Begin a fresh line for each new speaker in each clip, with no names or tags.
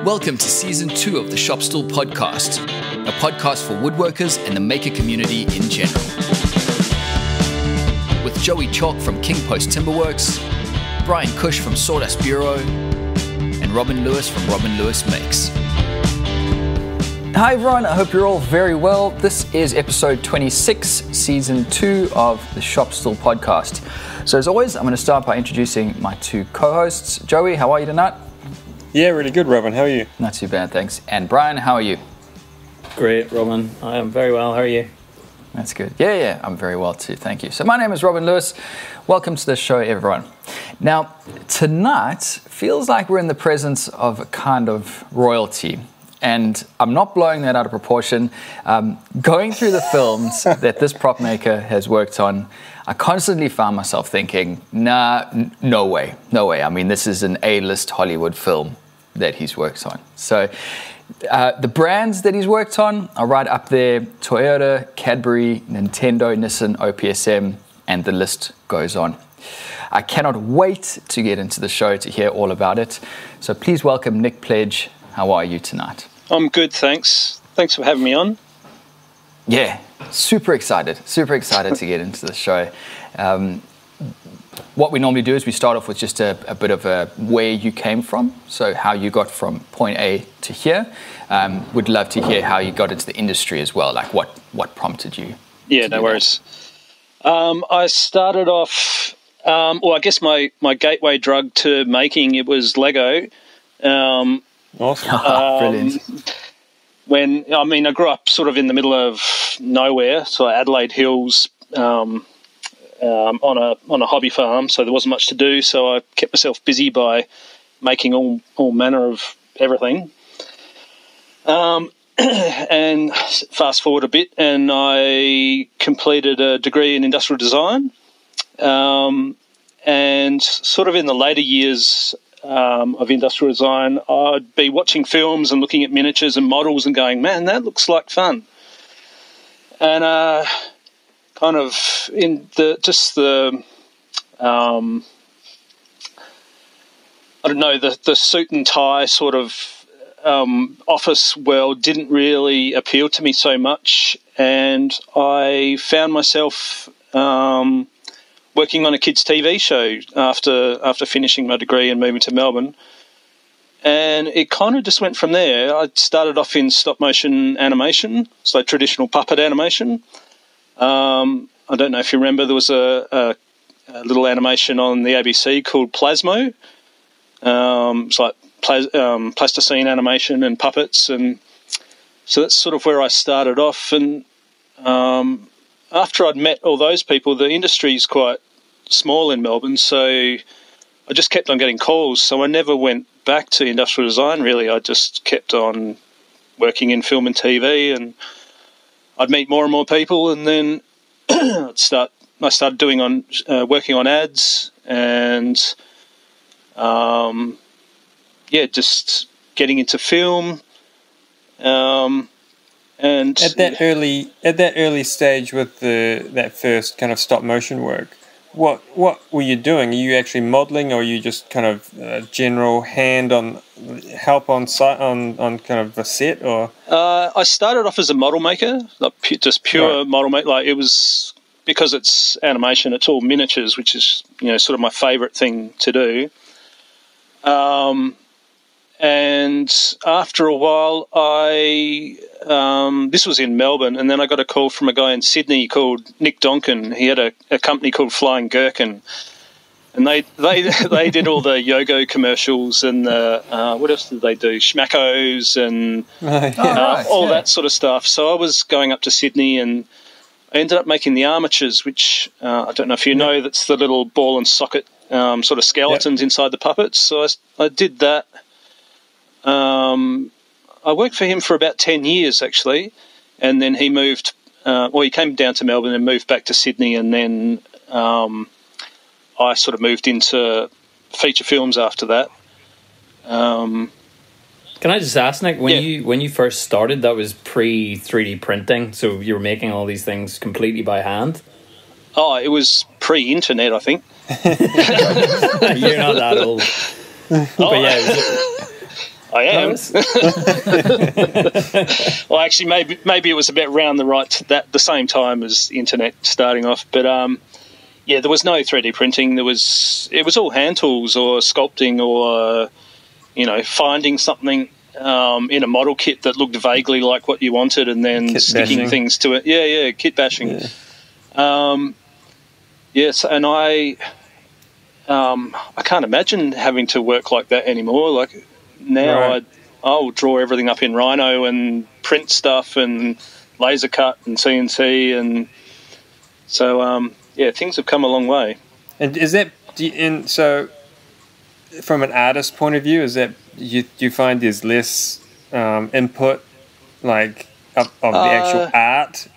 Welcome to Season 2 of the Shop Stool Podcast, a podcast for woodworkers and the maker community in general. With Joey Chalk from King Post Timberworks, Bryan Cush from Sawdust Bureau, and Robin Lewis from RobinLewisMakes.
Hi everyone, I hope you're all very well. This is episode 26, Season 2 of the Shop Stool Podcast. So as always, I'm going to start by introducing my two co-hosts. Joey, how are you tonight?
Yeah, really good, Robin. How are you?
Not too bad, thanks. And Bryan, how are you?
Great, Robin. I am very well. How are you?
That's good. Yeah, I'm very well too. Thank you. So my name is Robin Lewis. Welcome to the show, everyone. Now, tonight feels like we're in the presence of a kind of royalty. And I'm not blowing that out of proportion. Going through the films that this prop maker has worked on, I constantly found myself thinking, no way. I mean, this is an A-list Hollywood film that he's worked on. So the brands that he's worked on are right up there: Toyota, Cadbury, Nintendo, Nissan, OPSM, and the list goes on. I cannot wait to get into the show to hear all about it. So please welcome Nick Pledge. How are you tonight?
I'm good, thanks. Thanks for having me on.
Yeah, super excited to get into the show. What we normally do is we start off with just a bit of where you came from, so how you got from point A to here. Would love to hear how you got into the industry as well, like what prompted you.
Yeah, no worries. I started off, I guess my gateway drug to making it was Lego.
Awesome.
Brilliant.
I grew up sort of in the middle of nowhere, so Adelaide Hills, on a hobby farm, so there wasn't much to do. So I kept myself busy by making all manner of everything. And fast forward a bit, and I completed a degree in industrial design. And sort of in the later years of industrial design, I'd be watching films and looking at miniatures and models and going, man, that looks like fun. And kind of in the suit and tie sort of office world didn't really appeal to me so much, and I found myself working on a kids' TV show after finishing my degree and moving to Melbourne. And it kind of just went from there. I started off in stop-motion animation, so traditional puppet animation. I don't know if you remember, there was a little animation on the ABC called Plasmo. It's like plasticine animation and puppets. And so that's sort of where I started off. And after I'd met all those people, the industry's quite small in Melbourne, so I just kept on getting calls. So I never went back to industrial design, really. I just kept on working in film and TV, and I'd meet more and more people, and then I started working on ads, and just getting into film. And
at that early stage with that first kind of stop motion work, what were you doing? Are you actually modeling, or are you just kind of general help on site on kind of a set? Or
I started off as a model maker, like just pure
right.
model maker. Like, it was because it's animation, it's all miniatures, which is sort of my favourite thing to do. And after a while, this was in Melbourne, and then I got a call from a guy in Sydney called Nick Donkin. He had a company called Flying Gherkin, and they did all the Yogo commercials and what else did they do? Schmackos and that sort of stuff. So I was going up to Sydney, and I ended up making the armatures, which I don't know if you know, that's the little ball and socket sort of skeletons inside the puppets. So I did that. I worked for him for about 10 years, actually, and then he moved, he came down to Melbourne and moved back to Sydney, and then I sort of moved into feature films after that.
Can I just ask, Nick, when you first started, that was pre-3D printing, so you were making all these things completely by hand?
Oh, it was pre-internet, I think.
You're not that old. But yeah,
I am. Well, actually, maybe it was about around the same time as the internet starting off. But yeah, there was no 3D printing. It was all hand tools or sculpting or finding something in a model kit that looked vaguely like what you wanted, and then
Kit
sticking
bashing.
things to it. Yeah, kit bashing.
Yeah.
Yes, and I can't imagine having to work like that anymore. Like now,
Right.
I'll draw everything up in Rhino and print stuff and laser cut and CNC, and so things have come a long way.
And is that so? From an artist point of view, is that you find there's less input, like of the actual art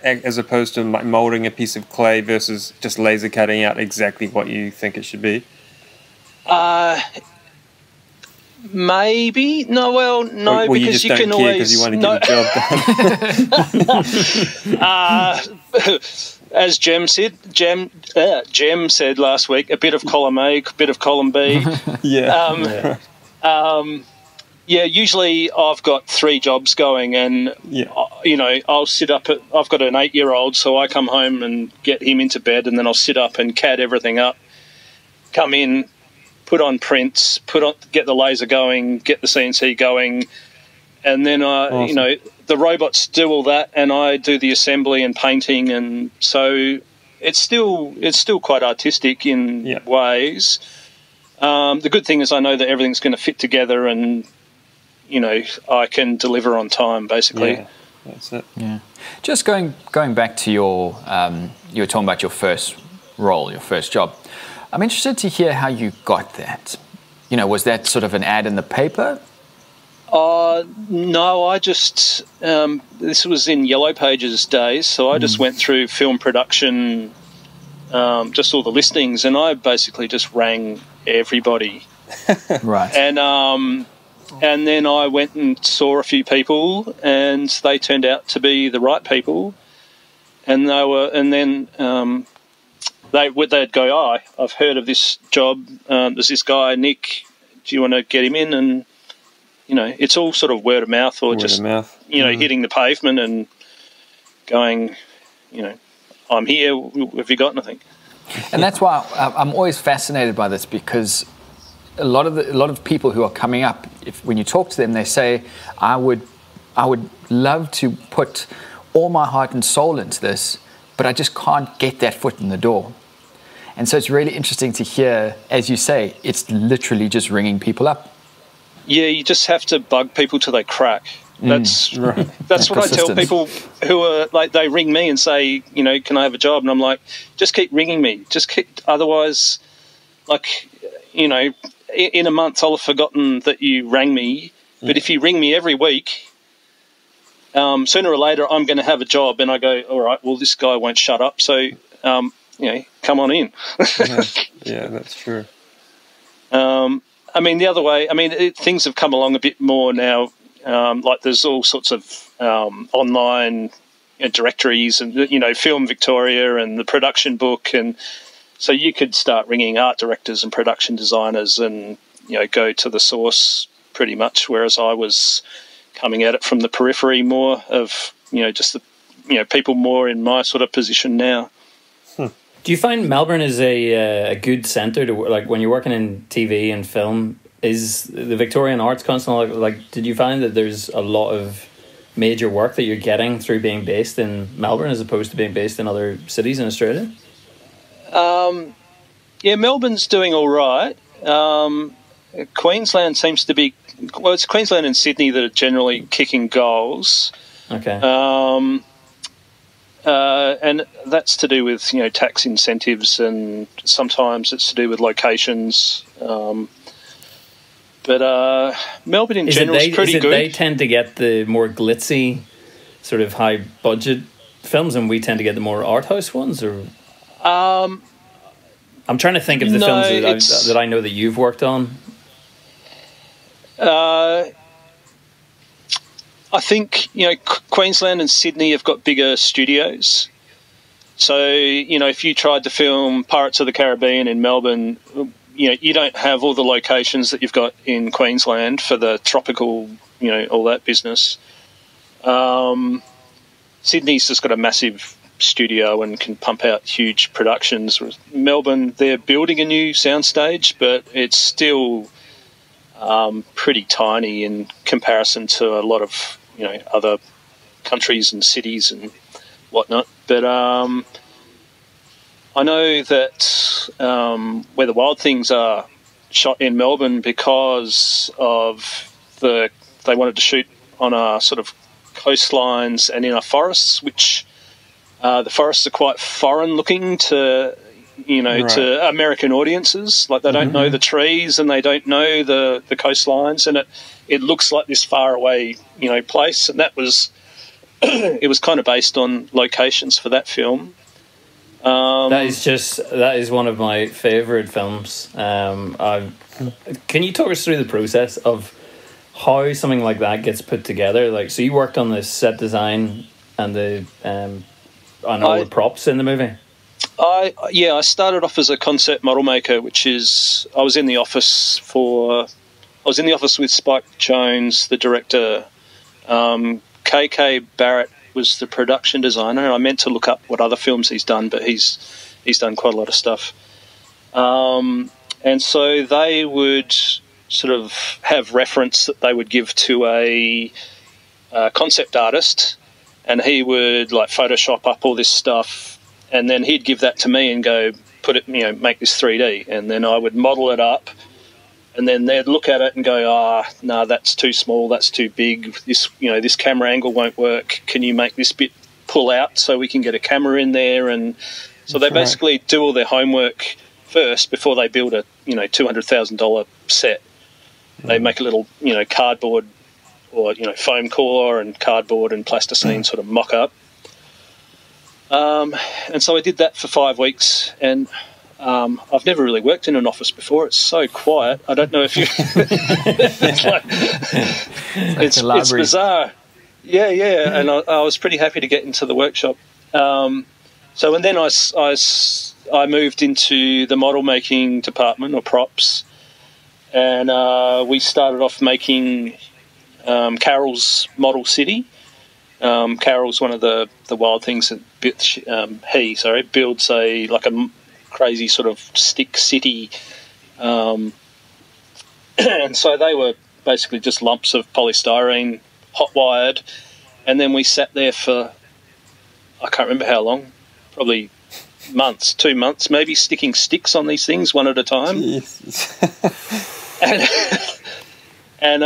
as opposed to like molding a piece of clay versus just laser cutting out exactly what you think it should be?
Maybe no. Well, no,
or
because
you just don't care because you want to get the job done.
As Jem said last week, a bit of column A, a bit of column B.
Yeah.
Usually I've got 3 jobs going, and I'll sit up I've got an 8-year-old, so I come home and get him into bed, and then I'll sit up and CAD everything up, come in, put on prints, get the laser going, get the CNC going, and then
Awesome.
the robots do all that, and I do the assembly and painting, and so it's still quite artistic in ways. The good thing is I know that everything's going to fit together, and I can deliver on time, basically.
Yeah, that's it.
Yeah. Just going back to your, you were talking about your first role, your first job. I'm interested to hear how you got that. Was that sort of an ad in the paper?
No, I just this was in Yellow Pages days, so I just went through film production, just all the listings, and I basically just rang everybody.
Right.
And then I went and saw a few people, and they turned out to be the right people. And they'd go, "Oh, I've heard of this job. There's this guy, Nick. Do you want to get him in?" And it's all sort of word of mouth, or hitting the pavement and going, "I'm here. Have you got anything?"
And that's why I'm always fascinated by this, because a lot of people who are coming up, when you talk to them, they say, I would love to put all my heart and soul into this, but I just can't get that foot in the door. And so it's really interesting to hear, as you say, it's literally just ringing people up.
Yeah, you just have to bug people till they crack. That's what I tell people who are like, they ring me and say, can I have a job? And I'm like, just keep ringing me. Otherwise, in a month I'll have forgotten that you rang me. But if you ring me every week, sooner or later I'm going to have a job, and I go, all right, well, this guy won't shut up, so come on in.
Yeah, that's true.
The other way, things have come along a bit more now. Like there's all sorts of online directories, and Film Victoria and the production book, and so you could start ringing art directors and production designers and go to the source pretty much, whereas I was coming at it from the periphery more of just the people more in my sort of position now.
Do you find Melbourne is a good centre to, like, when you're working in TV and film? Is the Victorian Arts Council, did you find that there's a lot of major work that you're getting through being based in Melbourne as opposed to being based in other cities in Australia?
Melbourne's doing all right. Queensland seems to be, it's Queensland and Sydney that are generally kicking goals.
Okay.
And that's to do with tax incentives, and sometimes it's to do with locations. But Melbourne in general is pretty good.
They tend to get the more glitzy, sort of high budget films, and we tend to get the more art house ones, or. I'm trying to think of the films that I know that you've worked on.
I think Queensland and Sydney have got bigger studios. So if you tried to film Pirates of the Caribbean in Melbourne, you don't have all the locations that you've got in Queensland for the tropical, all that business. Sydney's just got a massive studio and can pump out huge productions. Melbourne, they're building a new soundstage, but it's still pretty tiny in comparison to a lot of other countries and cities and whatnot. But I know that where the Wild Things are shot in Melbourne because of they wanted to shoot on a sort of coastlines and in our forests, which the forests are quite foreign looking to to American audiences. Like they don't know the trees and they don't know the coastlines, and it looks like this far away place. And that was it was kind of based on locations for that film.
That is one of my favourite films. Can you talk us through the process of how something like that gets put together? Like, so you worked on the set design and the the props in the movie.
I started off as a concept model maker, which is I was in the office with Spike Jones, the director. KK Barrett was the production designer. I meant to look up what other films he's done, but he's done quite a lot of stuff. And so they would sort of have reference that they would give to a concept artist, and he would like Photoshop up all this stuff, and then he'd give that to me and go, put it, make this 3D, and then I would model it up, and then they'd look at it and go, no, that's too small, that's too big, this camera angle won't work, can you make this bit pull out so we can get a camera in there? And so they basically do all their homework first before they build a $200,000 set. They make a little cardboard or foam core and cardboard and plasticine sort of mock-up. And so I did that for 5 weeks, and I've never really worked in an office before. It's so quiet. I don't know if you... it's bizarre. Yeah. And I was pretty happy to get into the workshop. And then I moved into the model making department, or props, and we started off making Carol's Model City. Carol's one of the Wild Things that builds a crazy sort of stick city, and so they were basically just lumps of polystyrene, hot wired, and then we sat there for I can't remember how long, probably 2 months maybe, sticking sticks on these things one at a time. and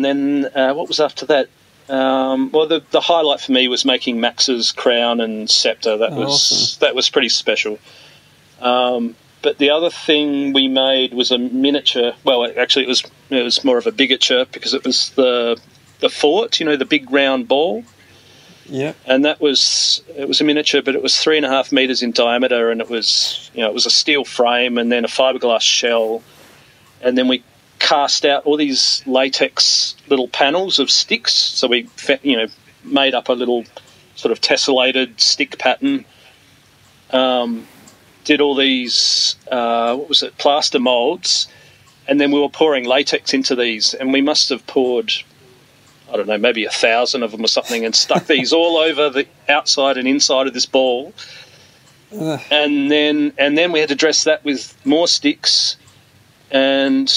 then what was after that? The highlight for me was making Max's crown and scepter. That was pretty special. But the other thing we made was a miniature. Well, actually, it was more of a bigature, because it was the fort. The big round ball. Yeah. And it was a miniature, but it was 3.5 meters in diameter, and it was a steel frame and then a fiberglass shell, and then we cast out all these latex little panels of sticks. So we made up a little sort of tessellated stick pattern. Did all these plaster molds, and then we were pouring latex into these, and we must have poured, I don't know, maybe 1,000 of them or something, and stuck these all over the outside and inside of this ball. And then we had to dress that with more sticks. And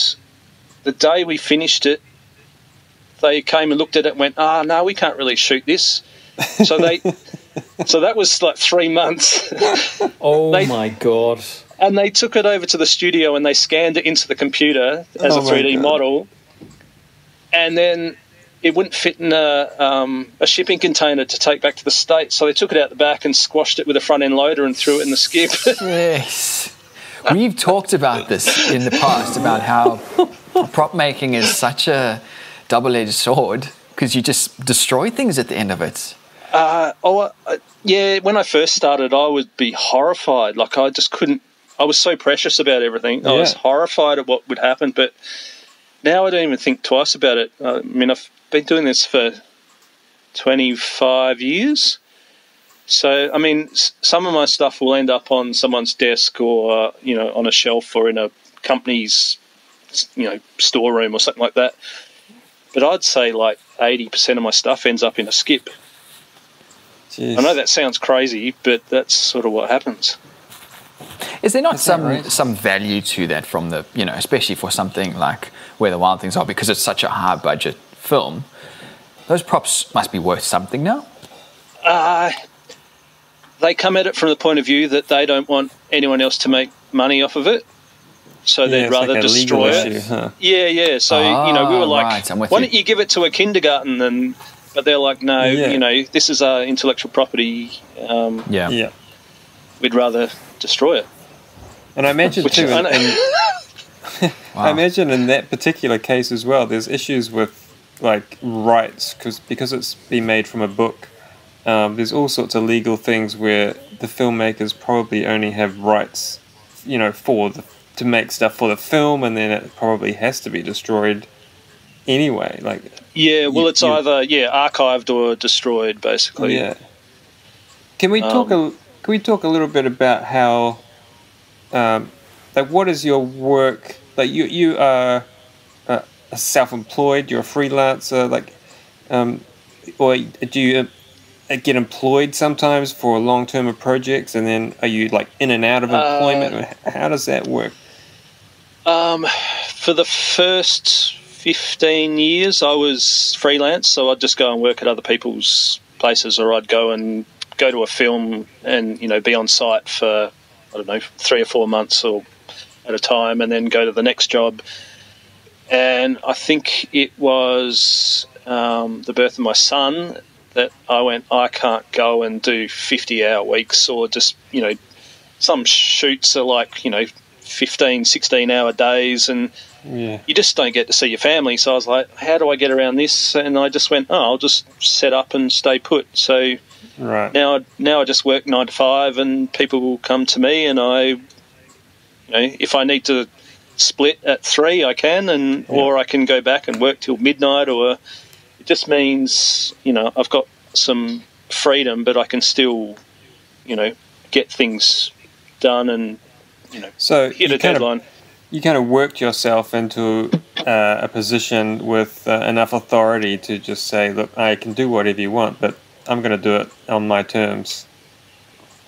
the day we finished it, they came and looked at it and went, no, we can't really shoot this. So that was like 3 months.
My God.
And they took it over to the studio and they scanned it into the computer as a 3D model. And then it wouldn't fit in a shipping container to take back to the States. So they took it out the back and squashed it with a front-end loader and threw it in the skip.
Yes. We've talked about this in the past, about how prop making is such a double-edged sword, because you just destroy things at the end of it.
When I first started, I would be horrified. Like, I just couldn't... I was so precious about everything. I was horrified at what would happen, but now I don't even think twice about it. I mean, I've been doing this for 25 years, So, I mean, some of my stuff will end up on someone's desk or, on a shelf or in a company's, storeroom or something like that. But I'd say like 80% of my stuff ends up in a skip.
Jeez.
I know that sounds crazy, but that's sort of what happens.
Is there not some value to that from the, especially for something like Where the Wild Things Are, because it's such a high budget film? Those props must be worth something now.
They come at it from the point of view that they don't want anyone else to make money off of it. So they'd rather
like
destroy it.
issue, huh?
Yeah. So, we were like,
right,
why don't you give it to a kindergarten? But they're like, no, this is our intellectual property. We'd rather destroy it.
And I imagine too, I imagine in that particular case as well, there's issues with like rights because it's been made from a book. There's all sorts of legal things where the filmmakers probably only have rights, to make stuff for the film, and then it probably has to be destroyed anyway. Like,
it's either archived or destroyed, basically.
Yeah. Can we talk a little bit about how, what is your work? Like, you are self-employed. You're a freelancer. Or do you get employed sometimes for long-term projects, and then are you like in and out of employment? How does that work?
For the first 15 years, I was freelance, so I'd just go and work at other people's places, or I'd go to a film and be on site for 3 or 4 months or at a time, and then go to the next job. And I think it was the birth of my son that I went, I can't go and do 50-hour weeks, or just, some shoots are like, 15, 16-hour days, and you just don't get to see your family. So I was like, how do I get around this? And I just went, I'll just set up and stay put. So now I just work 9 to 5, and people will come to me, and I, if I need to split at 3, I can, or I can go back and work till midnight, or it just means, I've got some freedom, but I can still, get things done and,
so
hit a deadline.
You kind of worked yourself into a position with enough authority to just say, look, I can do whatever you want, but I'm going to do it on my terms.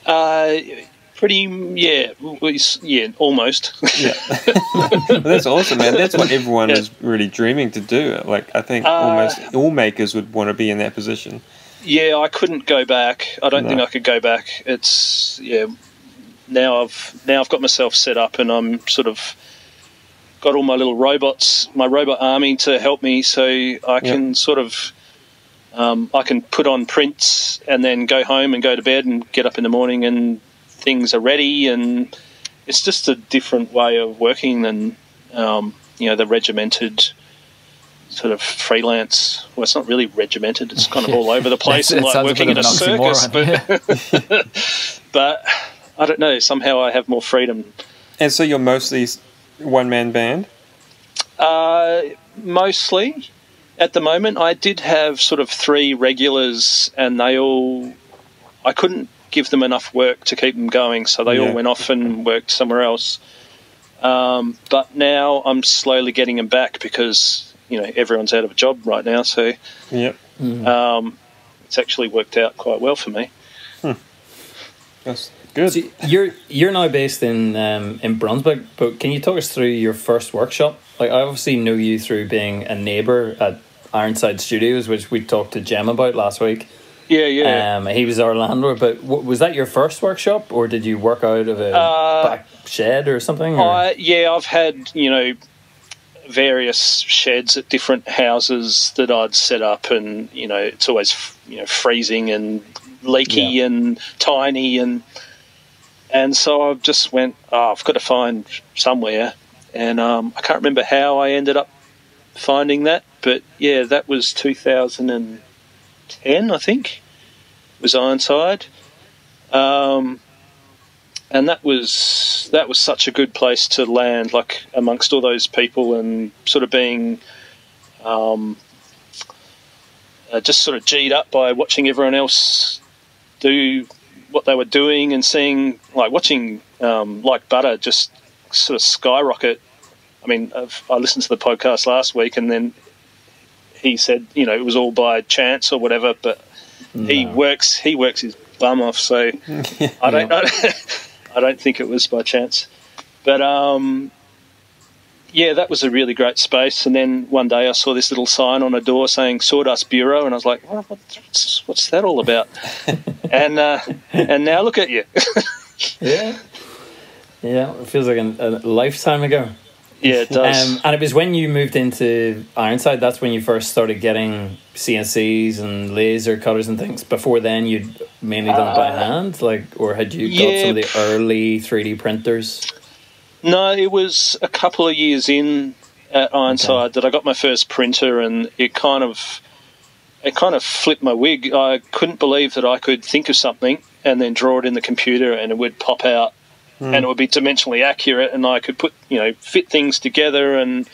Almost. Yeah. Well, that's awesome, man. That's what everyone is really dreaming to do. Like, I think almost all makers would want to be in that position.
Yeah, I couldn't go back. I don't think I could go back. It's Now I've got myself set up, and I'm sort of got all my little robots, my robot army to help me, so I can sort of I can put on prints and then go home and go to bed and get up in the morning and things are ready, and it's just a different way of working than the regimented sort of freelance. Well, it's not really regimented, it's kind of all over the place and like working in a circus, but I don't know, somehow I have more freedom.
And so you're mostly one-man band?
Mostly. At the moment, I did have sort of 3 regulars, and I couldn't give them enough work to keep them going, so they all went off and worked somewhere else. But now I'm slowly getting them back because, everyone's out of a job right now, so it's actually worked out quite well for me.
That's good.
So you're now based in Brunswick, but can you talk us through your first workshop? Like, I obviously know you through being a neighbour at Ironside Studios, which we talked to Jem about last week.
Yeah.
He was our landlord, but was that your first workshop, or did you work out of a back shed or something?
I've had, various sheds at different houses that I'd set up, and, it's always, freezing and leaky and tiny, and so I just went, I've got to find somewhere, and I can't remember how I ended up finding that, but that was 2010, I think, was Ironside, and that was such a good place to land, like amongst all those people, and sort of being just sort of G'd up by watching everyone else do what they were doing and watching Like Butter just sort of skyrocket. I mean, I listened to the podcast last week, and then he said, it was all by chance or whatever, but he works his bum off. So I don't think it was by chance. But that was a really great space. And then one day I saw this little sign on a door saying Sawdust Bureau, and I was like, what's that all about? and now look at you. Yeah,
it feels like a lifetime ago.
Yeah, it does.
And it was when you moved into Ironside, that's when you first started getting CNCs and laser cutters and things. Before then, you'd mainly done it by hand, or had you got some of the early 3D printers?
No, it was a couple of years in at Ironside that I got my first printer, and it kind of flipped my wig. I couldn't believe that I could think of something and then draw it in the computer, and it would pop out. And it would be dimensionally accurate, and I could fit things together, and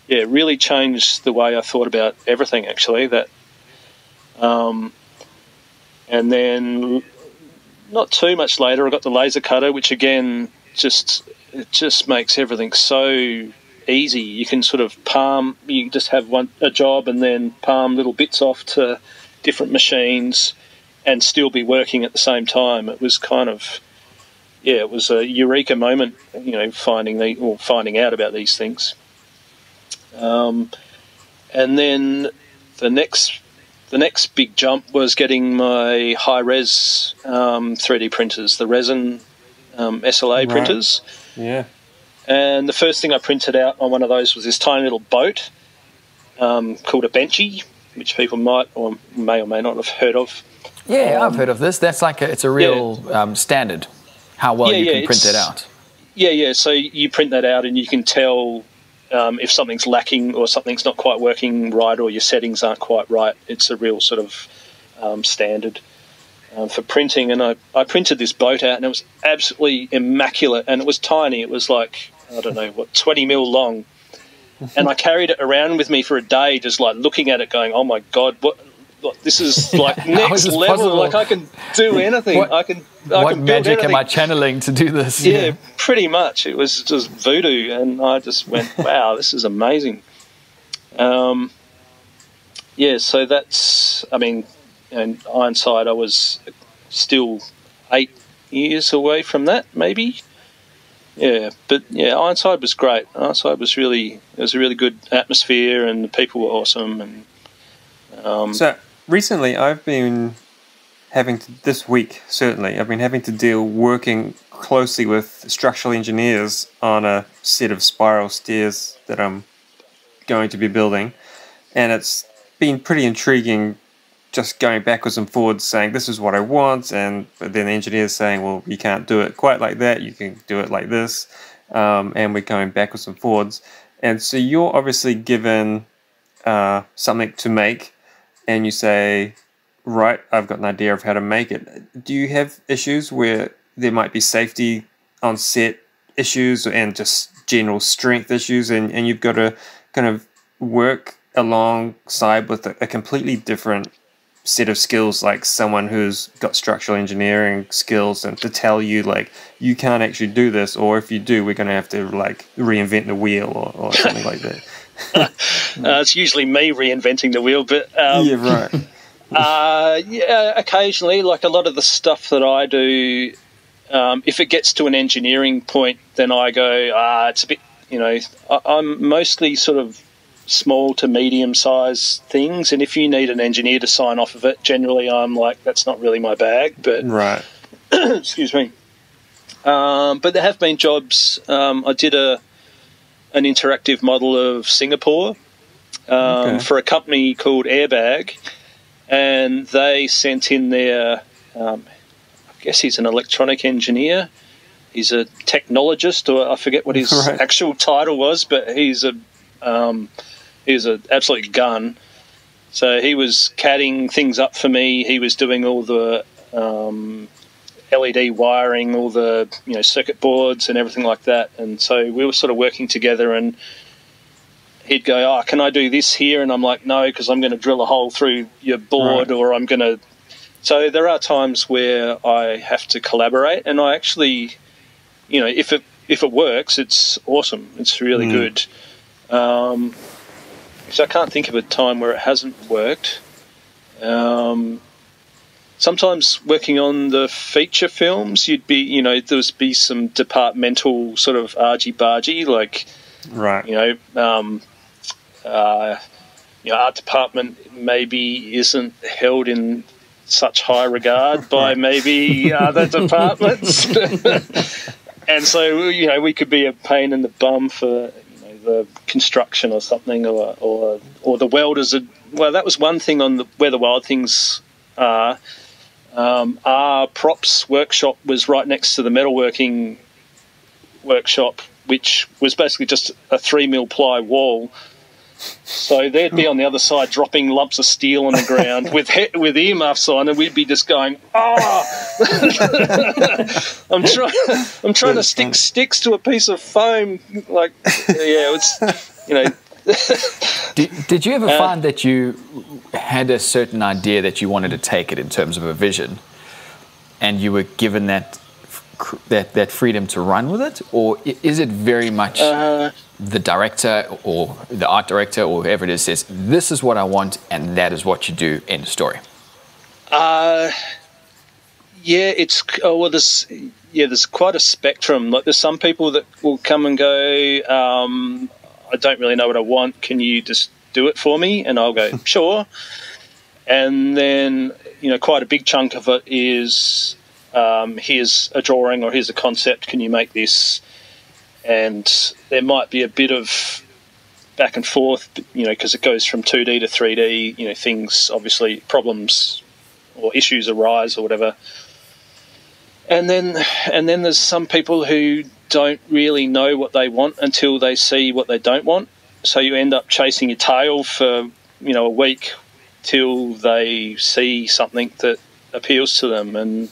it really changed the way I thought about everything, actually. And then not too much later, I got the laser cutter, which again just makes everything so easy. You can sort of you just have a job and then palm little bits off to different machines and still be working at the same time. It was kind of... it was a eureka moment, finding out about these things. And then the next big jump was getting my high-res 3D printers, the resin SLA printers.
Yeah.
And the first thing I printed out on one of those was this tiny little boat called a benchy, which people may or may not have heard of.
Yeah, I've heard of this. That's it's a real standard. How well you can print it out.
Yeah. So you print that out and you can tell if something's lacking or something's not quite working right or your settings aren't quite right. It's a real sort of standard for printing. And I printed this boat out, and it was absolutely immaculate, and it was tiny. It was 20 mil long. And I carried it around with me for a day, just looking at it going, oh my God, what this is next level.
Possible?
I can do anything. I can
what
build
magic
anything.
am I channeling to do this?
Yeah, pretty much. It was just voodoo, and I just went, wow, this is amazing. So that's, in Ironside, I was still 8 years away from that, maybe. Yeah, but Ironside was great. Ironside was it was a really good atmosphere, and the people were awesome. And
so recently, I've been this week, certainly, I've been having to working closely with structural engineers on a set of spiral stairs that I'm going to be building. And it's been pretty intriguing just going backwards and forwards saying, this is what I want. But then the engineers saying, well, you can't do it quite like that. You can do it like this. And we're going backwards and forwards. And so you're obviously given something to make, and you say, right, I've got an idea of how to make it. Do you have issues where there might be safety on set issues and just general strength issues, and you've got to kind of work alongside with a completely different set of skills, like someone who's got structural engineering skills, and to tell you you can't actually do this, or if you do, we're going to have to reinvent the wheel or something like that?
It's usually me reinventing the wheel, but
yeah, right.
Occasionally, a lot of the stuff that I do, if it gets to an engineering point, then I go, it's a bit, I'm mostly sort of small to medium-sized things, and if you need an engineer to sign off of it, generally I'm that's not really my bag. But
right.
Excuse me. But there have been jobs. I did an interactive model of Singapore for a company called Airbag, and they sent in their, I guess he's an electronic engineer. He's a technologist, or I forget what his actual title was, but he's an absolute gun. So he was CADing things up for me. He was doing all the LED wiring, all the circuit boards and everything like that. And so we were sort of working together, and he'd go, can I do this here? And I'm like, no, because I'm going to drill a hole through your board, or I'm going to So there are times where I have to collaborate, and I actually, if it works, it's awesome. It's really good. So I can't think of a time where it hasn't worked. Sometimes working on the feature films, you'd be, there would be some departmental sort of argy-bargy, like,
right.
Art department maybe isn't held in such high regard by maybe other departments. And so, we could be a pain in the bum for the construction or something, or the welders. Well, that was one thing on where the Wild Things are. Our props workshop was right next to the metalworking workshop, which was basically just a 3mm ply wall. So they'd be on the other side dropping lumps of steel on the ground with earmuffs on, and we'd be just going, I'm trying to stick sticks to a piece of foam. Like,
Did you ever find that you had a certain idea that you wanted to take it in terms of a vision, and you were given that freedom to run with it, or is it very much the director or the art director or whoever it is says, this is what I want, and that is what you do, end of story?
There's quite a spectrum. Like, there's some people that will come and go, I don't really know what I want, can you just do it for me? And I'll go, sure. And then, quite a big chunk of it is, here's a drawing or here's a concept, can you make this? And there might be a bit of back and forth, because it goes from 2D to 3D, things, obviously, problems or issues arise or whatever. And then there's some people who don't really know what they want until they see what they don't want. So you end up chasing your tail for, a week till they see something that appeals to them. And,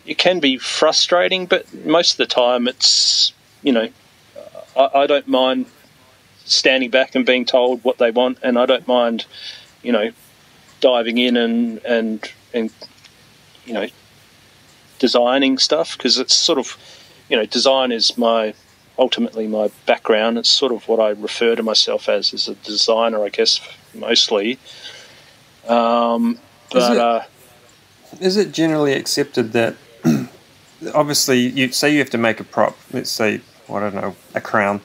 it can be frustrating, but most of the time it's, I don't mind standing back and being told what they want, and I don't mind, diving in and designing stuff, because it's sort of, design is ultimately my background. It's sort of what I refer to myself as a designer, I guess, mostly.
Is it generally accepted that obviously you say you have to make a prop, let's say, I don't know, a crown.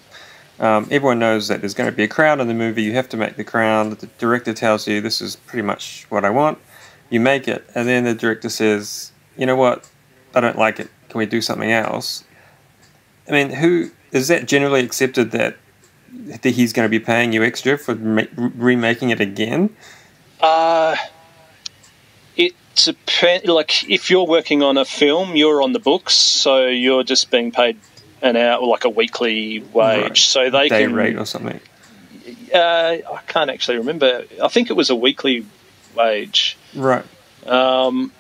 Everyone knows that there's going to be a crown in the movie. You have to make the crown. The director tells you, this is pretty much what I want. You make it, and then the director says, you know what, I don't like it. Can we do something else? I mean, who is that generally accepted that he's going to be paying you extra for remaking it again?
It's like, if you're working on a film, you're on the books, so you're just being paid an hour, like a weekly wage. Right. So they
day rate or something.
I can't actually remember. I think it was a weekly wage.
Right.
So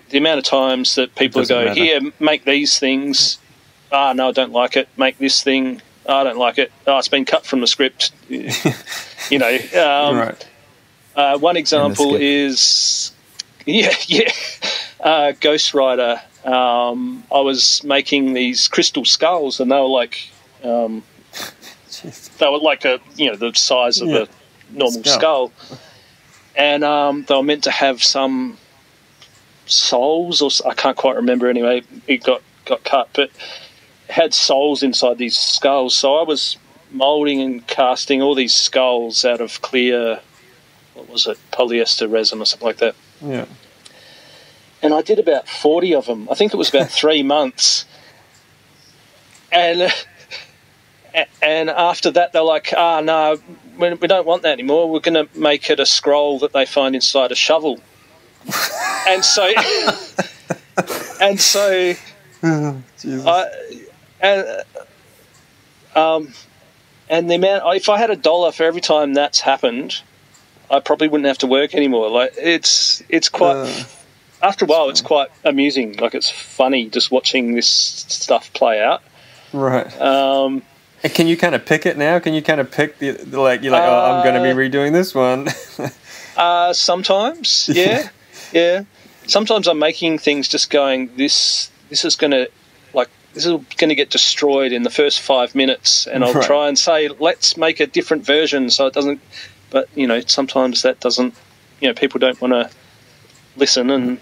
the amount of times that people go, here, make these things. No, I don't like it. Make this thing. I don't like it. It's been cut from the script.
Right.
One example is, Ghost Rider. I was making these crystal skulls, and they were like, the size of a normal skull. And they were meant to have some souls, or I can't quite remember. Anyway, it got cut, but it had souls inside these skulls. So I was moulding and casting all these skulls out of clear, what was it, polyester resin or something like that.
Yeah.
And I did about 40 of them. I think it was about 3 months. And after that, they're like, no, we don't want that anymore. We're going to make it a scroll that they find inside a shovel. And so, and the amount, if I had $1 for every time that's happened, I probably wouldn't have to work anymore. Like, it's quite, after a while, it's quite amusing. Like, it's funny just watching this stuff play out.
Right. And can you kind of pick it now? Can you kind of pick the like? You're like, oh, I'm going to be redoing this one.
Sometimes, yeah, yeah. Sometimes I'm making things just going. This is going to get destroyed in the first 5 minutes, and I'll try and say, let's make a different version so it doesn't. But sometimes that doesn't. People don't want to listen. And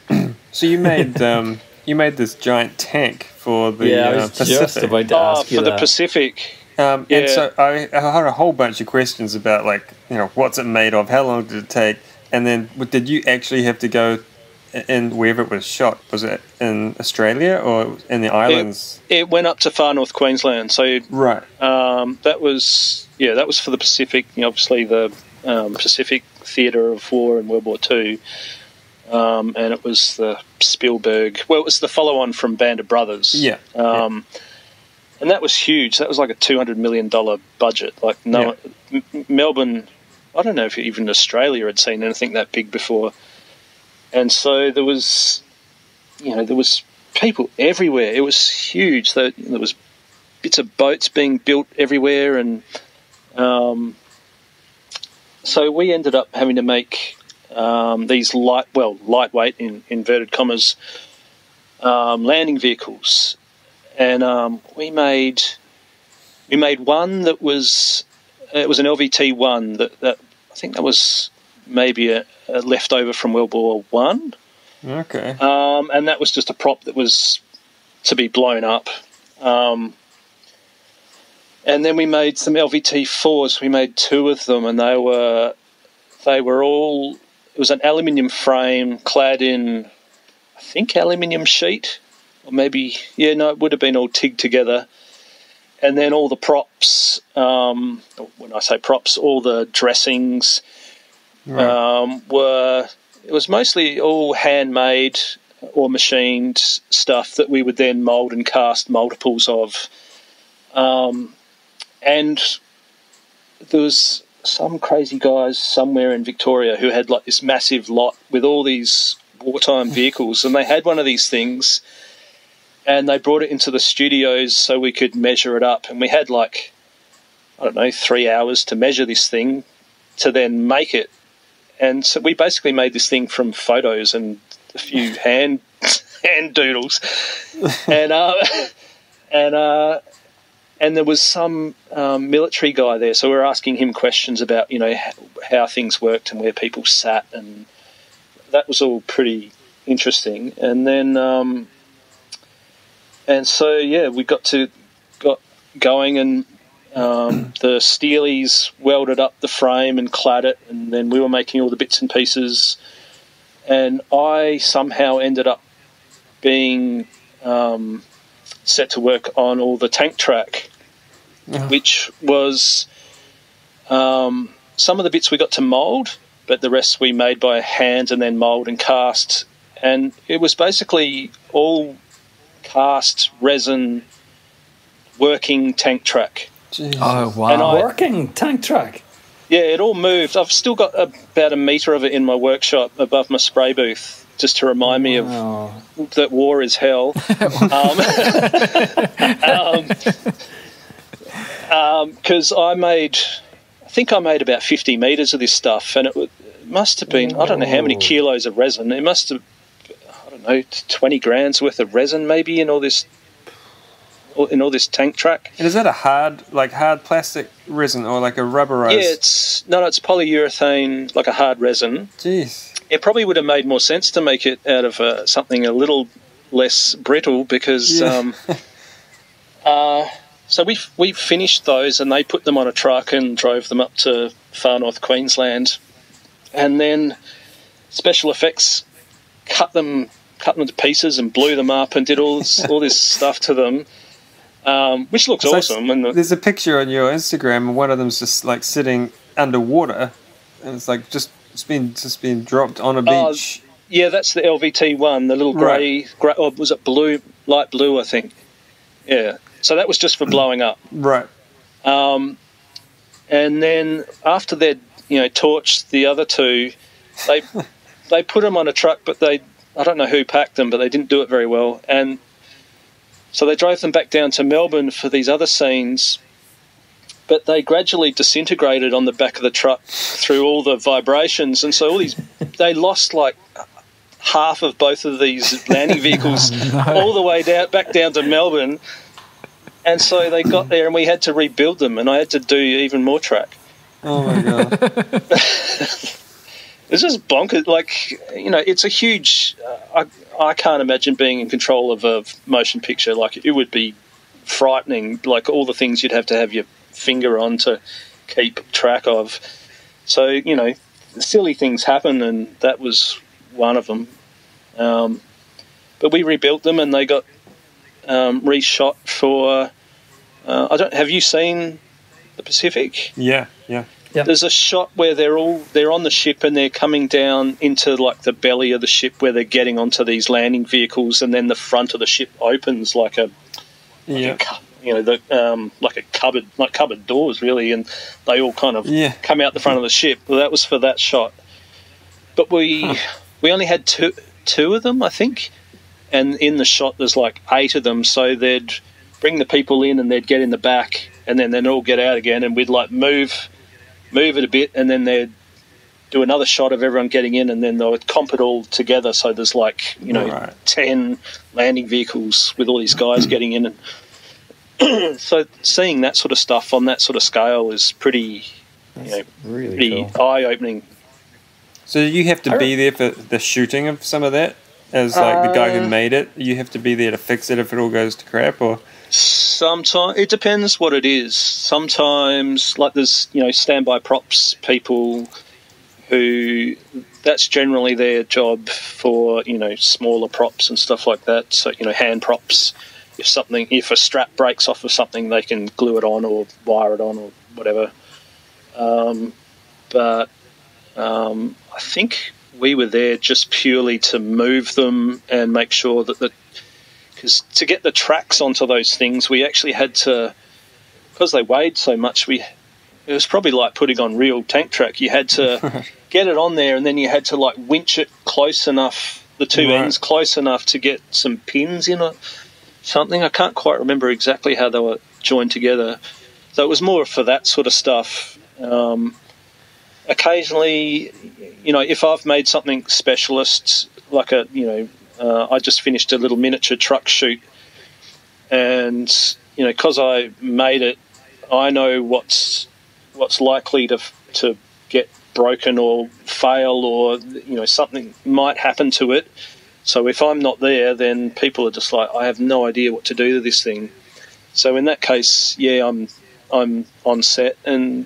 so you made this giant tank for the
I was
Pacific.
just about to ask you
for the Pacific.
And so I had a whole bunch of questions about what's it made of, how long did it take, and then did you actually have to go in wherever it was shot? Was it in Australia or in the islands?
It went up to far north Queensland. So
right.
That was for the Pacific. Obviously the Pacific Theatre of War in World War II, and it was the Spielberg. Well, it was the follow-on from Band of Brothers. Yeah. And that was huge. That was like a $200 million budget. Like Melbourne, I don't know if even Australia had seen anything that big before. And so there was people everywhere. It was huge. There was bits of boats being built everywhere, and so we ended up having to make these lightweight in inverted commas landing vehicles. And we made one that was an LVT-1 that I think that was maybe a leftover from World War One.
Okay.
And that was just a prop that was to be blown up. And then we made some LVT-4s. We made 2 of them, and they were all. It was an aluminium frame clad in, I think, aluminium sheet. Or maybe, it would have been all tigged together. And then all the props, when I say props, all the dressings it was mostly all handmade or machined stuff that we would then mould and cast multiples of. And there was some crazy guys somewhere in Victoria who had like this massive lot with all these wartime vehicles, and they had one of these things. And they brought it into the studios so we could measure it up. And we had 3 hours to measure this thing to then make it. And so we basically made this thing from photos and a few hand doodles. And there was some military guy there. So we were asking him questions about, how things worked and where people sat. And that was all pretty interesting. And then... And so, we got going, and the Steelies welded up the frame and clad it, and then we were making all the bits and pieces. And I somehow ended up being set to work on all the tank track, which was some of the bits we got to mould, but the rest we made by hand and then mould and cast. And it was basically all cast resin working tank track.
Jesus.
Oh, wow.
Working tank track?
Yeah, it all moved. I've still got about a metre of it in my workshop above my spray booth, just to remind me of that war is hell. Because I think I made about 50 metres of this stuff, and it must have been, I don't know how many kilos of resin. It must have, 20 grams worth of resin maybe in all this tank track.
And is that a hard plastic resin or like a rubberized?
Yeah, it's polyurethane, like a hard resin.
Jeez.
It probably would have made more sense to make it out of something a little less brittle because. So we finished those, and they put them on a truck and drove them up to far north Queensland, and then Special Effects cut them to pieces and blew them up and did all this stuff to them, which looks awesome. And
there's a picture on your Instagram, and one of them's just like sitting underwater, and it's like just been dropped on a beach.
Yeah, that's the LVT-1, the little grey, or was it blue, light blue, I think. Yeah, so that was just for blowing up.
Right.
And then after they'd torched the other two, they put them on a truck, but I don't know who packed them, but they didn't do it very well. And so they drove them back down to Melbourne for these other scenes. but they gradually disintegrated on the back of the truck through all the vibrations, and so they lost like half of both of these landing vehicles all the way back down to Melbourne. And so they got there and we had to rebuild them, and I had to do even more track.
Oh my God.
It's just bonkers. Like, it's a huge... I can't imagine being in control of a motion picture. Like, it would be frightening, like all the things you'd have to have your finger on to keep track of. So, silly things happen, and that was one of them. But we rebuilt them, and they got reshot for... have you seen the Pacific?
Yeah.
There's a shot where they're on the ship and they're coming down into like the belly of the ship where they're getting onto these landing vehicles, and then the front of the ship opens like a cupboard doors really, and they all kind of come out the front of the ship. Well, that was for that shot. But we only had two of them, I think, and in the shot there's like 8 of them. So they'd bring the people in and they'd get in the back, and then they'd all get out again, and we'd like move it a bit, and then they'd do another shot of everyone getting in, and then they would comp it all together. So there's like 10 landing vehicles with all these guys getting in, and so seeing that sort of stuff on that sort of scale is pretty pretty cool. Eye-opening. So
you have to be there for the shooting of some of that, as like the guy who made it. You have to be there to fix it if it all goes to crap, or...
Sometimes it depends what it is. Sometimes, like there's standby props people who that's generally their job for smaller props and stuff like that. So hand props. If a strap breaks off of something, they can glue it on or wire it on or whatever. But I think we were there just purely to move them and make sure that because to get the tracks onto those things, we actually had to, because they weighed so much, it was probably like putting on real tank track. You had to get it on there, and then you had to like winch it close enough, the two ends close enough to get some pins in it, something. I can't quite remember exactly how they were joined together. So it was more for that sort of stuff. Occasionally, if I've made something specialist, like I just finished a little miniature truck shoot, and because I made it, I know what's likely to get broken or fail, or something might happen to it. So if I'm not there, then people are just like, I have no idea what to do to this thing. So in that case, I'm on set, and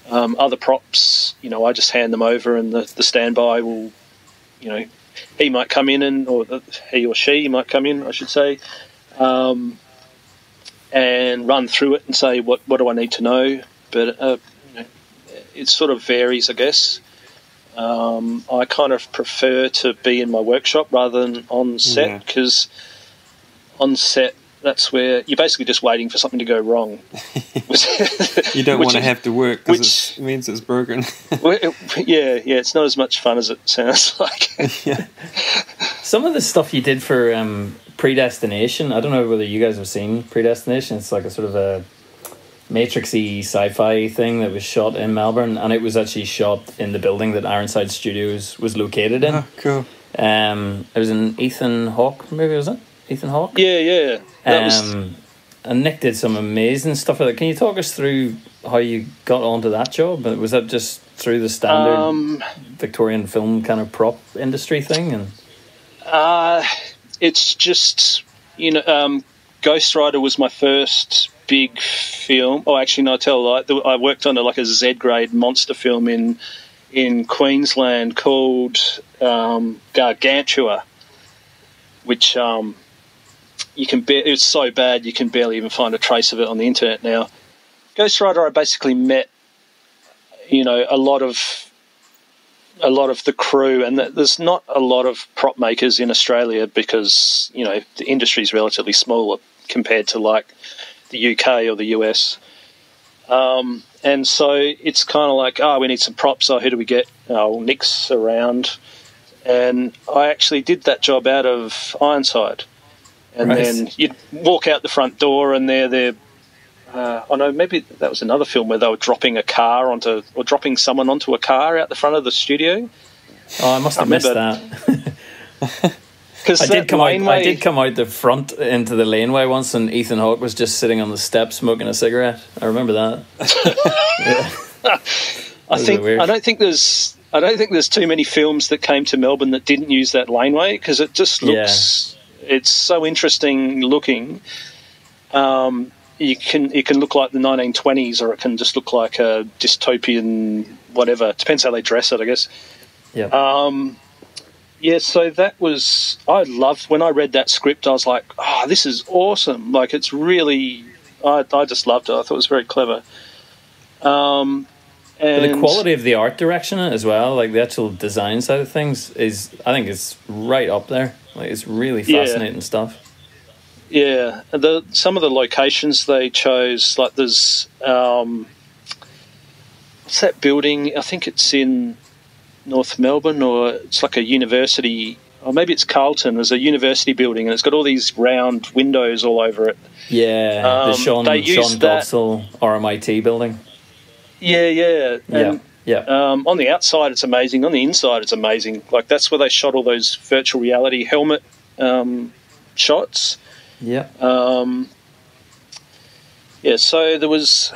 other props, I just hand them over, and the standby will, he might come in or he or she might come in, I should say, and run through it and say, what do I need to know? But it sort of varies, I guess. I kind of prefer to be in my workshop rather than on set, because on set, that's where you're basically just waiting for something to go wrong.
You don't want to have to work because it means it's broken.
It's not as much fun as it sounds like.
Some of the stuff you did for Predestination, I don't know whether you guys have seen Predestination. It's like a sort of a Matrix-y sci-fi thing that was shot in Melbourne, and it was actually shot in the building that Ironside Studios was located in.
Oh, cool.
It was an Ethan Hawke movie, was it? Ethan Hawke?
Yeah.
And Nick did some amazing stuff like that. Can you talk us through how you got onto that job? Was that just through the standard Victorian film kind of prop industry thing? And
it's just, Ghost Rider was my first big film. Oh, actually, no, I tell a lie. I worked on a Z-grade monster film in Queensland called Gargantua, which it's so bad you can barely even find a trace of it on the internet now. Ghost Rider, I basically met, a lot of the crew, and there's not a lot of prop makers in Australia because the industry is relatively smaller compared to like the UK or the US, and so it's kind of like, we need some props. Who do we get? Nick's around, and I actually did that job out of Ironside. And then you'd walk out the front door, and they're I know maybe that was another film where they were dropping someone onto a car out the front of the studio.
Oh, I must have missed that.
Because
I did come out the front into the laneway once, and Ethan Hawke was just sitting on the steps smoking a cigarette. I remember that. I don't think there's too many films that came to Melbourne that didn't use that laneway, because it just looks it's so interesting looking. It can look like the 1920s, or it can just look like a dystopian whatever. It depends how they dress it, I guess. Yeah.
So that was, I loved, when I read that script, I was like, oh, this is awesome. Like, it's really, I just loved it. I thought it was very clever. And
but the quality of the art direction as well, like the actual design side of things, I think it's right up there. Like, it's really fascinating stuff.
Yeah. Some of the locations they chose, like there's, what's that building? I think it's in North Melbourne, or it's like a university, or maybe it's Carlton. There's a university building, and it's got all these round windows all over it.
Yeah, the Sean Dobsall RMIT building.
Yeah. And,
yeah.
On the outside, it's amazing. On the inside, it's amazing. Like, that's where they shot all those virtual reality helmet shots.
Yeah.
So there was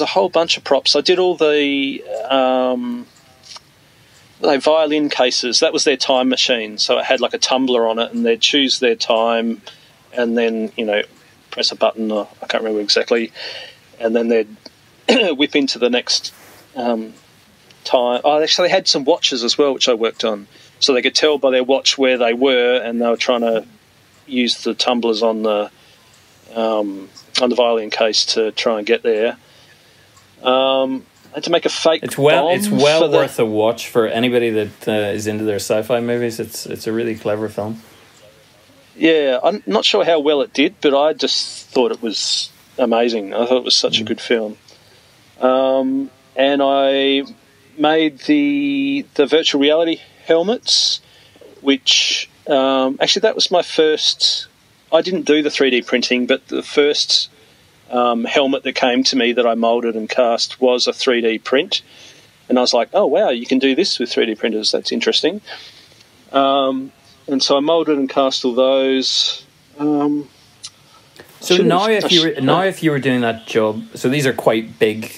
a whole bunch of props. I did all the violin cases. That was their time machine. So it had like a tumbler on it, and they'd choose their time, and then press a button. I can't remember exactly, and then they'd whip into the next time. Oh, actually, they had some watches as well, which I worked on, so they could tell by their watch where they were, and they were trying to use the tumblers on the violin case to try and get there. I had to make a fake.
It's well worth a watch for anybody that is into their sci-fi movies. It's a really clever film.
Yeah, I'm not sure how well it did, but I just thought it was amazing. I thought it was such a good film. And I made the virtual reality helmets, which actually that was my first. I didn't do the 3D printing, but the first helmet that came to me that I moulded and cast was a 3D print, and I was like, oh wow, you can do this with 3D printers, that's interesting. And so I moulded and cast all those.
So now if you were doing that job, so these are quite big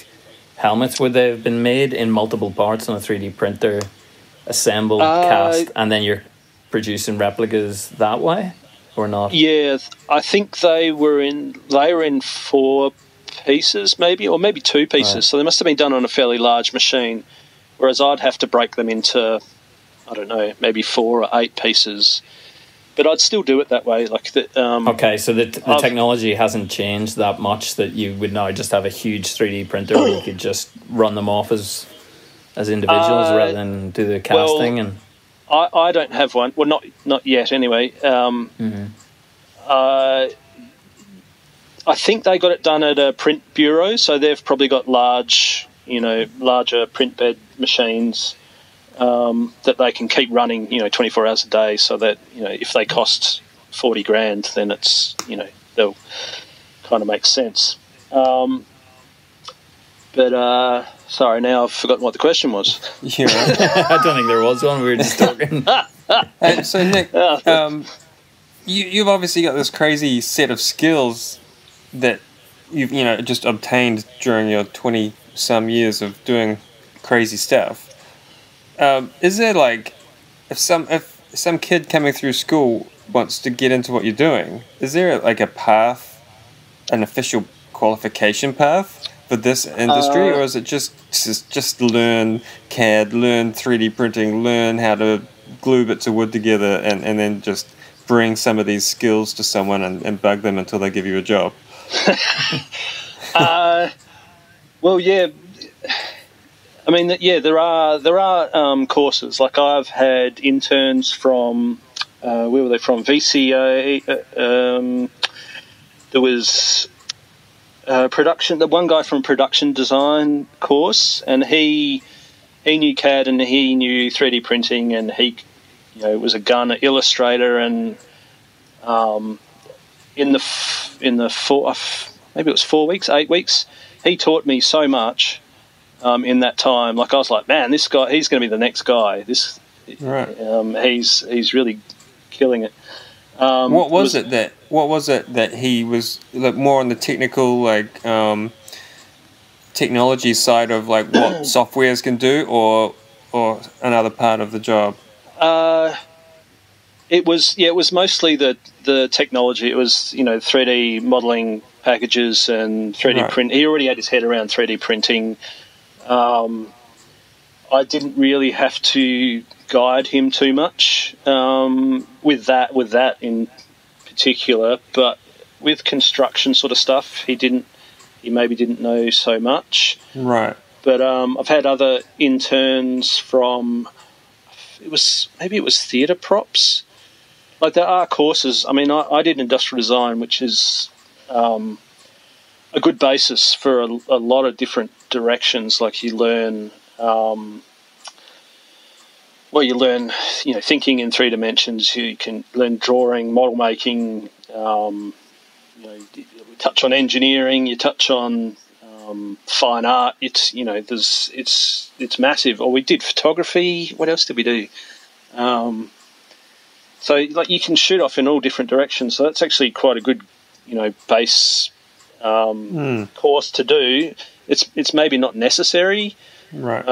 helmets, would they have been made in multiple parts on a 3D printer, assembled, cast, and then you're producing replicas that way? Or not?
Yeah, I think they were in 4 pieces, maybe, or maybe 2 pieces. Right. So they must have been done on a fairly large machine, whereas I'd have to break them into, I don't know, maybe 4 or 8 pieces. But I'd still do it that way. Like
okay, so the technology hasn't changed that much that you would now just have a huge 3D printer where you could just run them off as individuals rather than do the casting and.
I don't have one. Well, not yet. Anyway, I think they got it done at a print bureau, so they've probably got larger print bed machines that they can keep running, 24 hours a day. So that if they cost $40,000, then it's they'll kind of make sense. But sorry, now I've forgotten what the question was.
Yeah, right.
I don't think there was one. We were just talking.
So Nick, you've obviously got this crazy set of skills that you've just obtained during your 20-some years of doing crazy stuff. Is there like if some kid coming through school wants to get into what you're doing, is there like a path, an official qualification path for this industry, or is it just learn CAD, learn 3D printing, learn how to glue bits of wood together, and then just bring some of these skills to someone and bug them until they give you a job?
Well, yeah. I mean, there are courses. Like, I've had interns from where were they from? VCA. There was production. The one guy from production design course, and he knew CAD and he knew 3D printing, and he was a gun illustrator, and in the maybe it was 4 weeks, 8 weeks. He taught me so much in that time. Like I was like, man, this guy, he's going to be the next guy. He's really killing it.
What was it that he was like more on the technical, like technology side of like what softwares can do, or another part of the job?
It was mostly the technology. It was 3D modeling packages and 3D print. He already had his head around 3D printing. I didn't really have to guide him too much with that in particular, but with construction sort of stuff, he maybe didn't know so much.
Right.
But I've had other interns from it was theatre props. Like there are courses. I mean, I did industrial design, which is a good basis for a lot of different directions. Like you learn, thinking in 3 dimensions. You can learn drawing, model making. You touch on engineering. You touch on fine art. It's massive. Or we did photography. What else did we do? So like you can shoot off in all different directions. So that's actually quite a good, base course to do. It's maybe not necessary.
Right.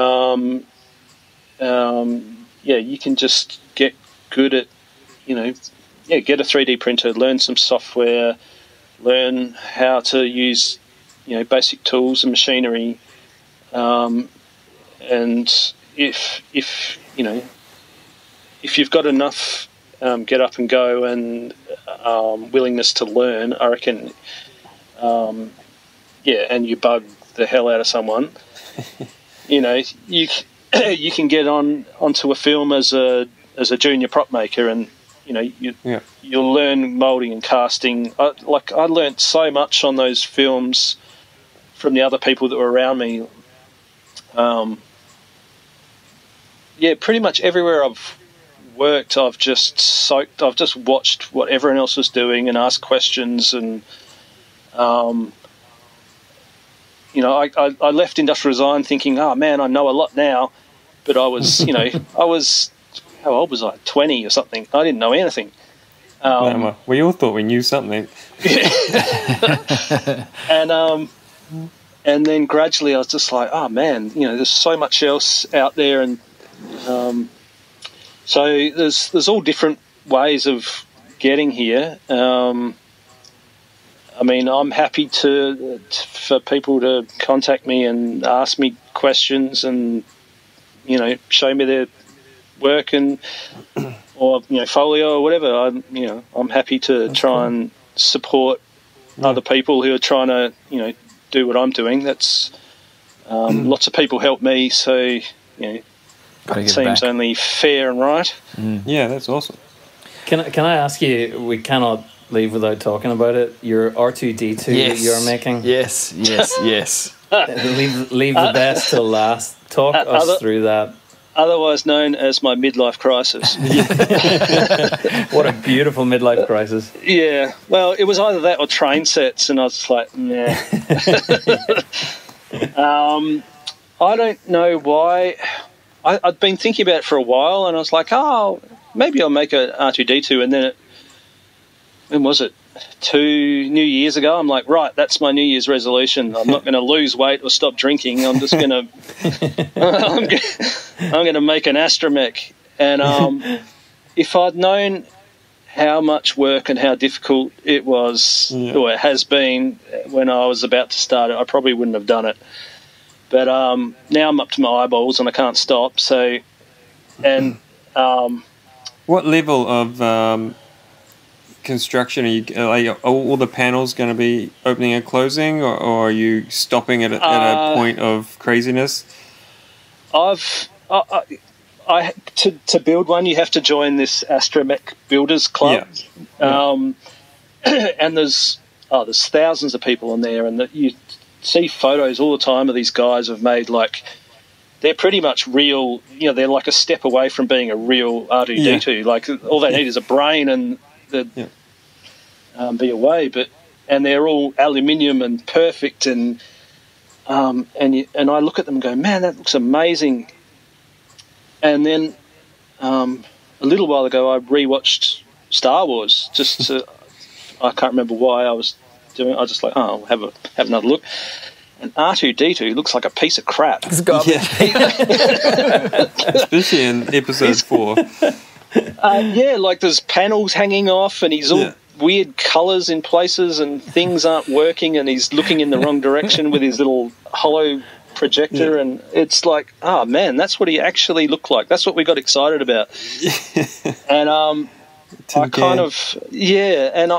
You can just get good at, get a 3D printer, learn some software, learn how to use, basic tools and machinery. And if you've got enough get up and go and willingness to learn, I reckon, and you bug the hell out of someone, you can get onto a film as a junior prop maker, and you'll learn moulding and casting. I learnt so much on those films from the other people that were around me. Pretty much everywhere I've worked, I've just watched what everyone else was doing and asked questions, and I left industrial design thinking, oh man, I know a lot now, but I was how old was I? 20 or something. I didn't know anything.
We all thought we knew something.
And then gradually I was just like, oh man, there's so much else out there, and so there's all different ways of getting here. I mean, I'm happy for people to contact me and ask me questions, and show me their work or folio or whatever. I'm happy to try and support other people who are trying to do what I'm doing. That's lots of people help me, so it seems only fair and right.
Yeah, that's awesome.
Can I ask you? We cannot leave without talking about it. Your R2D2 that you're making.
Yes.
leave the best till last. Talk us through that.
Otherwise known as my midlife crisis.
What a beautiful midlife crisis.
Yeah. Well, it was either that or train sets, and I was just like, nah. I don't know why. I'd been thinking about it for a while, and I was like, oh, maybe I'll make a R2D2, and then when was it? 2 New Years ago, I'm like, right, that's my New Year's resolution. I'm not going to lose weight or stop drinking. I'm just going to, I'm going to make an astromech. And if I'd known how much work and how difficult it was, or it has been when I was about to start it, I probably wouldn't have done it. But now I'm up to my eyeballs and I can't stop. So, and
what level of construction are all the panels going to be opening and closing, or are you stopping at a point of craziness? To build one, you have to join this astromech builders club. And there's thousands of people in there, and you see photos all the time of these guys have made, like, they're pretty much real. They're like a step away from being a real R2D2. Like all they need is a brain and be away. But
and they're all aluminium and perfect, and I look at them and go, man, that looks amazing. And then a little while ago, I rewatched Star Wars. I can't remember why I was doing it. I was just like, oh, I'll have another look. And R2-D2 looks like a piece of crap.
It's garbage.
Especially in episode 4.
Like there's panels hanging off, and he's all weird colours in places, and things aren't working, and he's looking in the wrong direction with his little hollow projector, and it's like, oh man, that's what he actually looked like. That's what we got excited about. And I kind of, and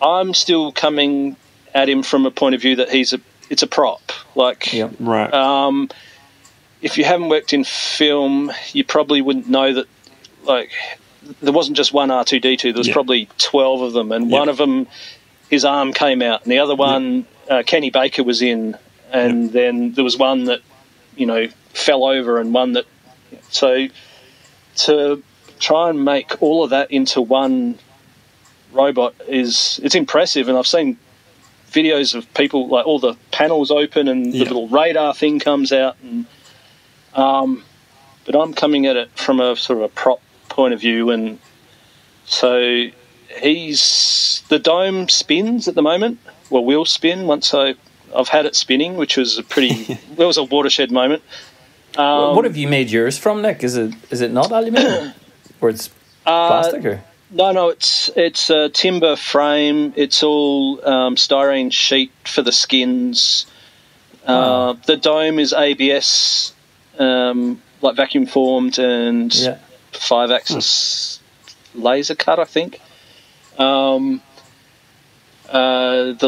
I'm still coming at him from a point of view that it's a prop. Like,
right.
If you haven't worked in film, you probably wouldn't know that, like, there wasn't just one R2-D2, there was probably 12 of them, and one of them, his arm came out, and the other one, Kenny Baker was in, and then there was one that, fell over, and one that... So to try and make all of that into one robot it's impressive, and I've seen videos of people, like, all the panels open and the little radar thing comes out, and but I'm coming at it from a sort of a prop point of view, and so the dome spins at the moment, will spin once I've had it spinning, which was it was a watershed moment.
What have you made yours from, Nick? Is it not aluminium, or it's plastic, or?
No, it's a timber frame. It's all styrene sheet for the skins. The dome is ABS, like vacuum formed, and 5-axis laser cut, I think. The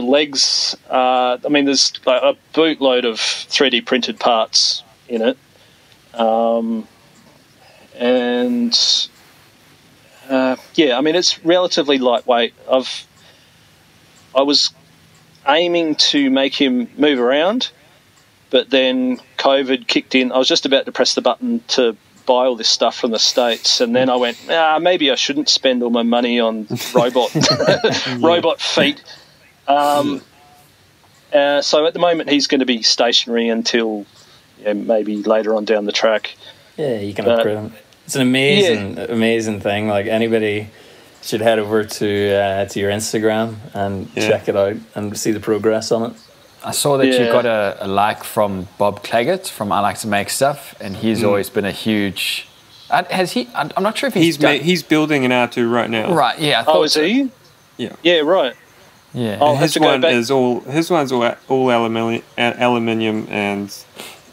legs are, there's a bootload of 3D printed parts in it. It's relatively lightweight. I was aiming to make him move around, but then COVID kicked in. I was just about to press the button to buy all this stuff from the States, and then I went, maybe I shouldn't spend all my money on robot feet. So at the moment he's going to be stationary until maybe later on down the track.
Yeah, you can upgrade him. It's an amazing thing. Like, anybody should head over to your Instagram and check it out and see the progress on it.
I saw that you got a like from Bob Claggett from I Like to Make Stuff, and he's always been a huge... Has he? I'm not sure if he's
building an R2 right now.
Right, yeah.
Is he?
Yeah.
Yeah, right.
Yeah.
I'll have to go back.
His one's all aluminium, and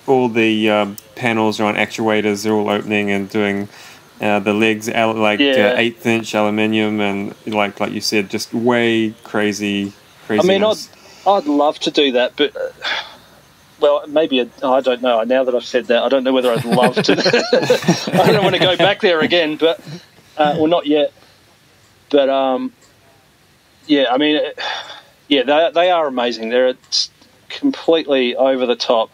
all the panels are on actuators. They're all opening and doing the legs 1/8 inch aluminium, and like you said, just way crazy.
I'd love to do that, but maybe I don't know. Now that I've said that, I don't know whether I'd love to. I don't want to go back there again, but not yet. But they are amazing. They're completely over the top,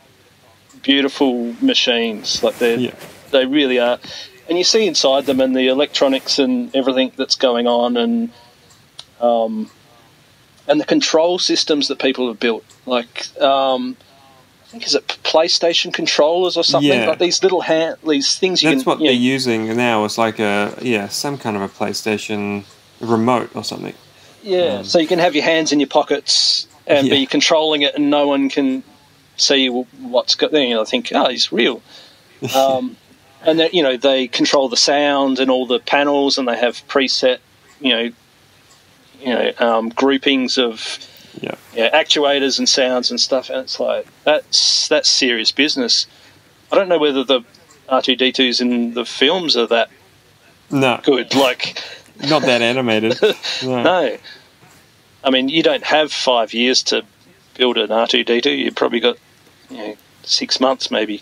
beautiful machines. Like they really are. And you see inside them, and the electronics and everything that's going on, and the control systems that people have built. Like I think, is it PlayStation controllers or something?
Yeah.
Like these little these things.
That's what they're using now. It's like some kind of a PlayStation remote or something.
Yeah, so you can have your hands in your pockets and be controlling it, and no one can see what's going. I think, he's real. And that, they control the sound and all the panels, and they have preset, groupings of actuators and sounds and stuff. And it's like that's serious business. I don't know whether the R2-D2s in the films are that good. Like,
not that animated.
No. I mean, you don't have 5 years to build an R2-D2. You've probably got 6 months maybe.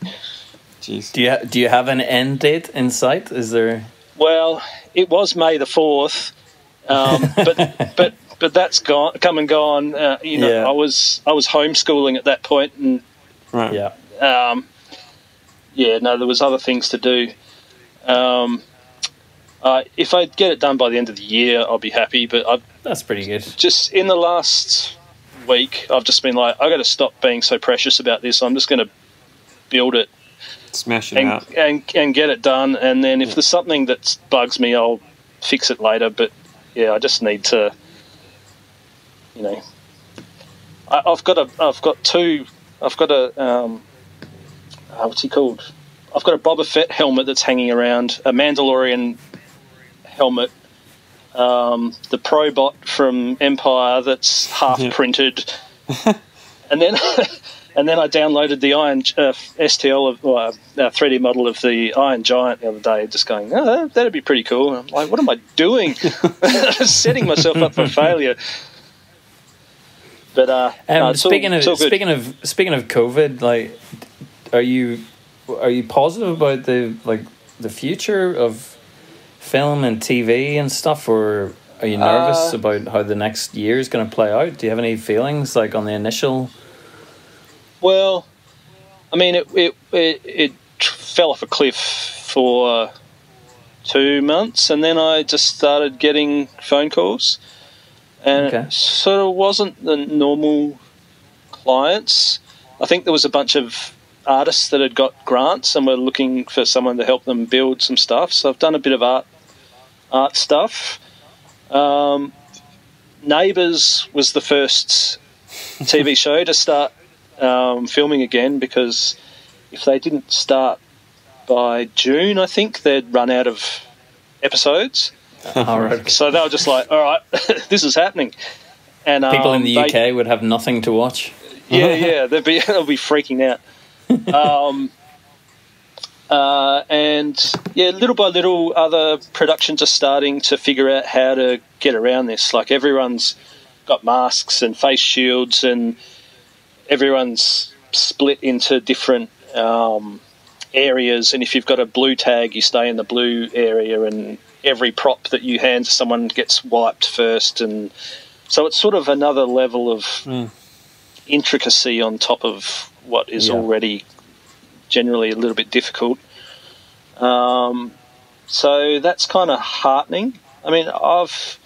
Jeez.
Do you have an end date in sight? Is there?
Well, it was May the 4th, but that's come and gone. I was homeschooling at that point, and there was other things to do. If I get it done by the end of the year, I'll be happy. But
that's pretty good.
Just in the last week, I've just been like, I got to stop being so precious about this. I'm just going to build it,
smash it out,
and get it done. And then if there's something that bugs me, I'll fix it later. But yeah, I just need to, I've got a what's he called? I've got a Boba Fett helmet that's hanging around, a Mandalorian helmet, the Probot from Empire that's half printed, and then I downloaded the Iron STL 3D model of the Iron Giant the other day, just going, oh, that'd be pretty cool. And I'm like, what am I doing? Setting myself up for failure. But
speaking of COVID, like, are you positive about the future of film and TV and stuff, or are you nervous about how the next year is going to play out? Do you have any feelings like on the initial?
Well, I mean, it fell off a cliff for 2 months, and then I just started getting phone calls, and it sort of wasn't the normal clients. I think there was a bunch of artists that had got grants and were looking for someone to help them build some stuff. So I've done a bit of art stuff. Neighbours was the first TV show to start filming again, because if they didn't start by June, I think they'd run out of episodes.
All right.
So they were just like, all right, this is happening. And
people in the UK would have nothing to watch.
Yeah, they'll be freaking out. And little by little, other productions are starting to figure out how to get around this. Like, everyone's got masks and face shields, and everyone's split into different areas. And if you've got a blue tag, you stay in the blue area, and every prop that you hand to someone gets wiped first. And so it's sort of another level of intricacy on top of what is already generally a little bit difficult. So that's kind of heartening. I mean, I've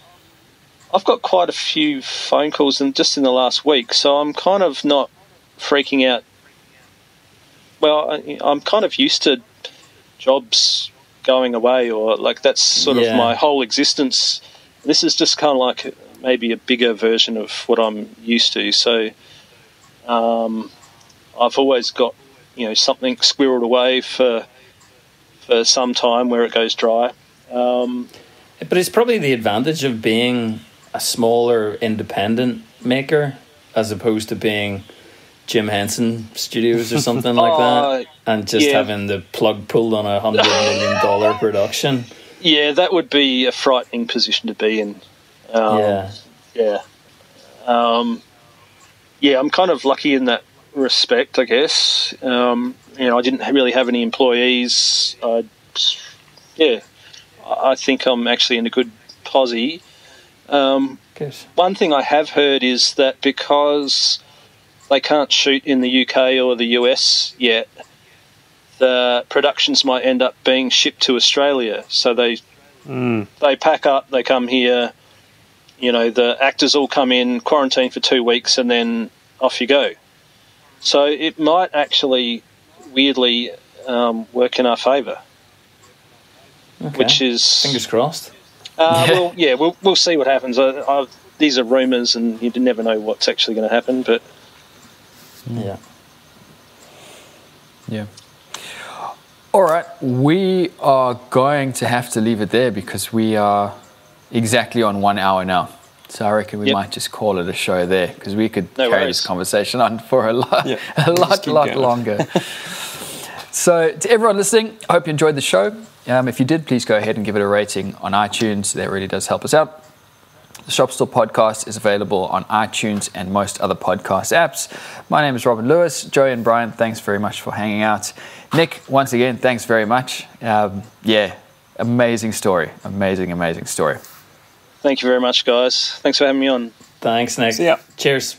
got quite a few phone calls just in the last week, so I'm kind of not freaking out. Well, I'm kind of used to jobs going away, or like that's sort of my whole existence. This is just kind of like maybe a bigger version of what I'm used to. So I've always got something squirreled away for some time where it goes dry.
But it's probably the advantage of being a smaller independent maker as opposed to being Jim Henson Studios or something like that, and just having the plug pulled on $100 million production. Yeah,
that would be a frightening position to be in. I'm kind of lucky in that respect, I guess. I didn't really have any employees. I think I'm actually in a good posse. One thing I have heard is that because they can't shoot in the UK or the US yet, the productions might end up being shipped to Australia. So they pack up, they come here, the actors all come in, quarantine for 2 weeks, and then off you go. So it might actually weirdly work in our favour, which is
fingers crossed.
We'll see what happens. These are rumours, and you never know what's actually going to happen. But
all right, we are going to have to leave it there because we are exactly on 1 hour now. So I reckon we might just call it a show there, because we could carry this conversation on for a lot longer. So to everyone listening, I hope you enjoyed the show. If you did, please go ahead and give it a rating on iTunes. That really does help us out. The Shop Stool Podcast is available on iTunes and most other podcast apps. My name is Robin Lewis. Joey and Brian, thanks very much for hanging out. Nick, once again, thanks very much. Amazing story. Amazing story.
Thank you very much, guys. Thanks for having me on.
Thanks, Nick.
See ya.
Cheers.